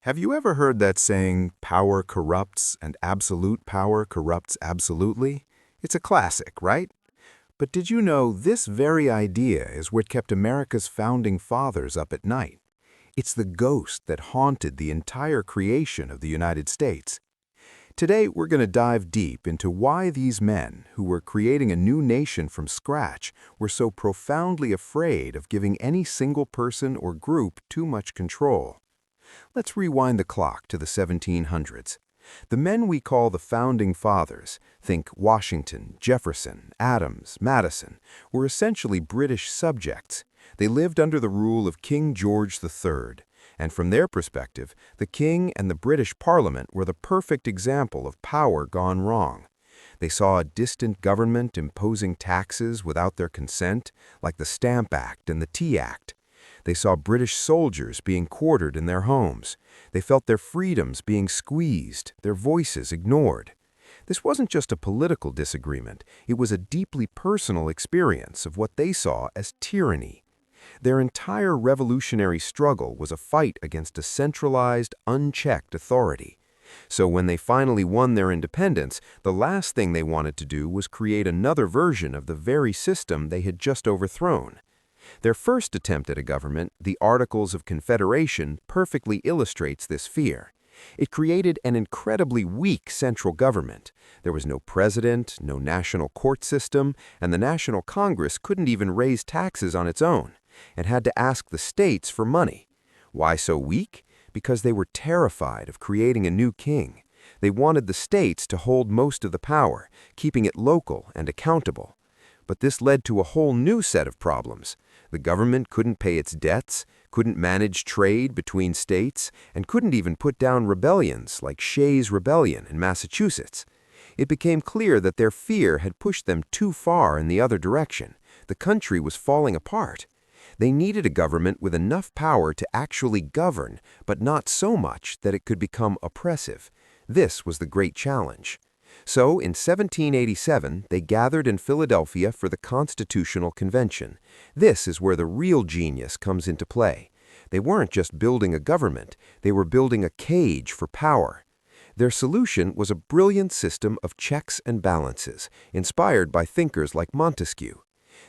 Have you ever heard that saying, power corrupts and absolute power corrupts absolutely? It's a classic, right? But did you know this very idea is what kept America's founding fathers up at night? It's the ghost that haunted the entire creation of the United States. Today, we're going to dive deep into why these men, who were creating a new nation from scratch, were so profoundly afraid of giving any single person or group too much control. Let's rewind the clock to the 1700s. The men we call the Founding Fathers, think Washington, Jefferson, Adams, Madison, were essentially British subjects. They lived under the rule of King George III, and from their perspective, the king and the British Parliament were the perfect example of power gone wrong. They saw a distant government imposing taxes without their consent, like the Stamp Act and the Tea Act. They saw British soldiers being quartered in their homes. They felt their freedoms being squeezed, their voices ignored. This wasn't just a political disagreement, it was a deeply personal experience of what they saw as tyranny. Their entire revolutionary struggle was a fight against a centralized, unchecked authority. So when they finally won their independence, the last thing they wanted to do was create another version of the very system they had just overthrown. Their first attempt at a government, the Articles of Confederation, perfectly illustrates this fear. It created an incredibly weak central government. There was no president, no national court system, and the National Congress couldn't even raise taxes on its own. It had to ask the states for money. Why so weak? Because they were terrified of creating a new king. They wanted the states to hold most of the power, keeping it local and accountable. But this led to a whole new set of problems. The government couldn't pay its debts, couldn't manage trade between states, and couldn't even put down rebellions like Shays' Rebellion in Massachusetts. It became clear that their fear had pushed them too far in the other direction. The country was falling apart. They needed a government with enough power to actually govern, but not so much that it could become oppressive. This was the great challenge. So, in 1787, they gathered in Philadelphia for the Constitutional Convention. This is where the real genius comes into play. They weren't just building a government, they were building a cage for power. Their solution was a brilliant system of checks and balances, inspired by thinkers like Montesquieu.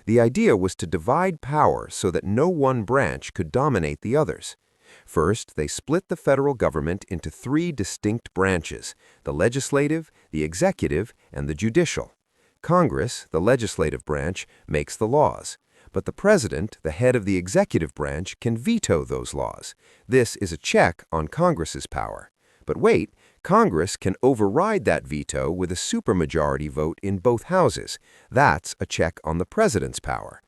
The idea was to divide power so that no one branch could dominate the others. First, they split the federal government into three distinct branches: the legislative, the executive, and the judicial. Congress, the legislative branch, makes the laws. But the president, the head of the executive branch, can veto those laws. This is a check on Congress's power. But wait, Congress can override that veto with a supermajority vote in both houses. That's a check on the president's power.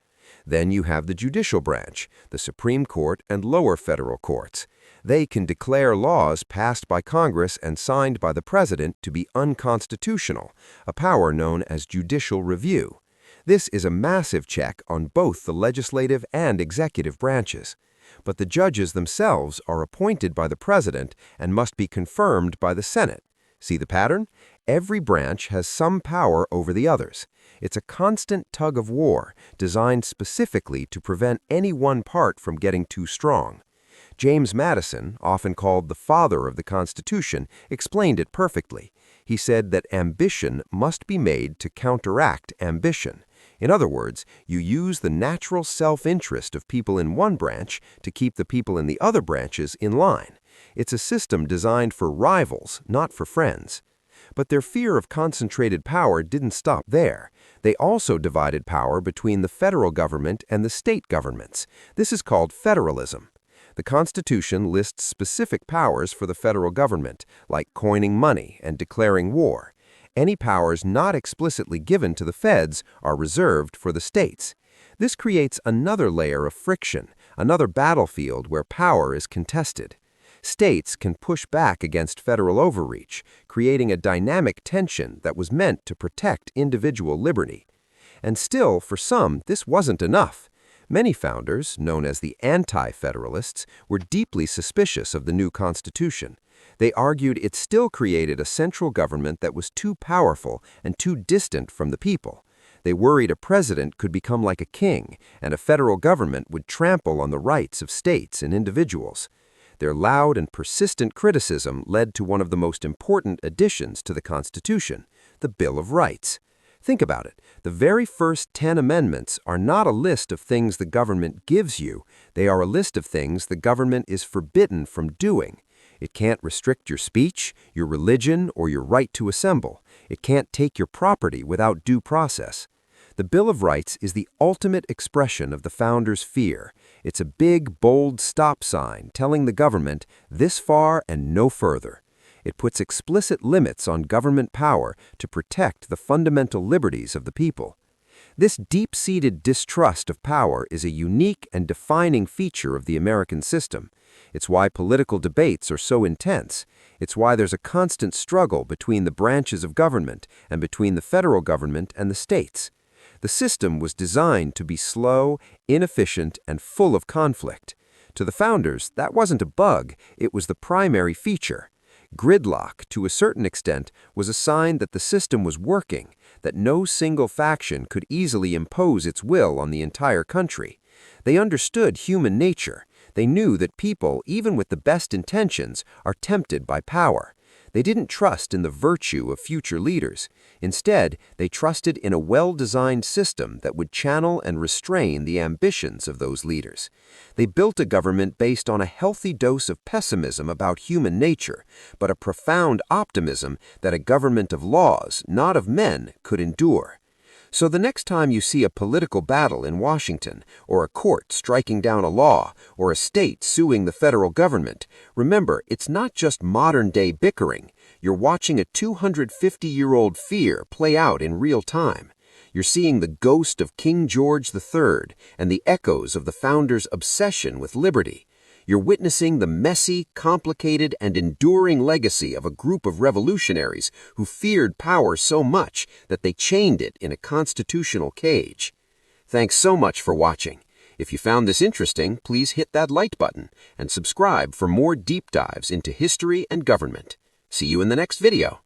Then you have the judicial branch, the Supreme Court and lower federal courts. They can declare laws passed by Congress and signed by the president to be unconstitutional, a power known as judicial review. This is a massive check on both the legislative and executive branches. But the judges themselves are appointed by the president and must be confirmed by the Senate. See the pattern? Every branch has some power over the others. It's a constant tug of war, designed specifically to prevent any one part from getting too strong. James Madison, often called the father of the Constitution, explained it perfectly. He said that ambition must be made to counteract ambition. In other words, you use the natural self-interest of people in one branch to keep the people in the other branches in line. It's a system designed for rivals, not for friends. But their fear of concentrated power didn't stop there. They also divided power between the federal government and the state governments. This is called federalism. The Constitution lists specific powers for the federal government, like coining money and declaring war. Any powers not explicitly given to the feds are reserved for the states. This creates another layer of friction, another battlefield where power is contested. States can push back against federal overreach, creating a dynamic tension that was meant to protect individual liberty. And still, for some, this wasn't enough. Many founders, known as the Anti-Federalists, were deeply suspicious of the new Constitution. They argued it still created a central government that was too powerful and too distant from the people. They worried a president could become like a king, and a federal government would trample on the rights of states and individuals. Their loud and persistent criticism led to one of the most important additions to the Constitution, the Bill of Rights. Think about it. The very first 10 amendments are not a list of things the government gives you. They are a list of things the government is forbidden from doing. It can't restrict your speech, your religion, or your right to assemble. It can't take your property without due process. The Bill of Rights is the ultimate expression of the founders' fear. It's a big, bold stop sign telling the government this far and no further. It puts explicit limits on government power to protect the fundamental liberties of the people. This deep-seated distrust of power is a unique and defining feature of the American system. It's why political debates are so intense. It's why there's a constant struggle between the branches of government and between the federal government and the states. The system was designed to be slow, inefficient, and full of conflict. To the founders, that wasn't a bug, it was the primary feature. Gridlock, to a certain extent, was a sign that the system was working, that no single faction could easily impose its will on the entire country. They understood human nature. They knew that people, even with the best intentions, are tempted by power. They didn't trust in the virtue of future leaders. Instead, they trusted in a well-designed system that would channel and restrain the ambitions of those leaders. They built a government based on a healthy dose of pessimism about human nature, but a profound optimism that a government of laws, not of men, could endure. So the next time you see a political battle in Washington, or a court striking down a law, or a state suing the federal government, remember, it's not just modern-day bickering. You're watching a 250-year-old fear play out in real time. You're seeing the ghost of King George III and the echoes of the founders' obsession with liberty. You're witnessing the messy, complicated, and enduring legacy of a group of revolutionaries who feared power so much that they chained it in a constitutional cage. Thanks so much for watching. If you found this interesting, please hit that like button and subscribe for more deep dives into history and government. See you in the next video.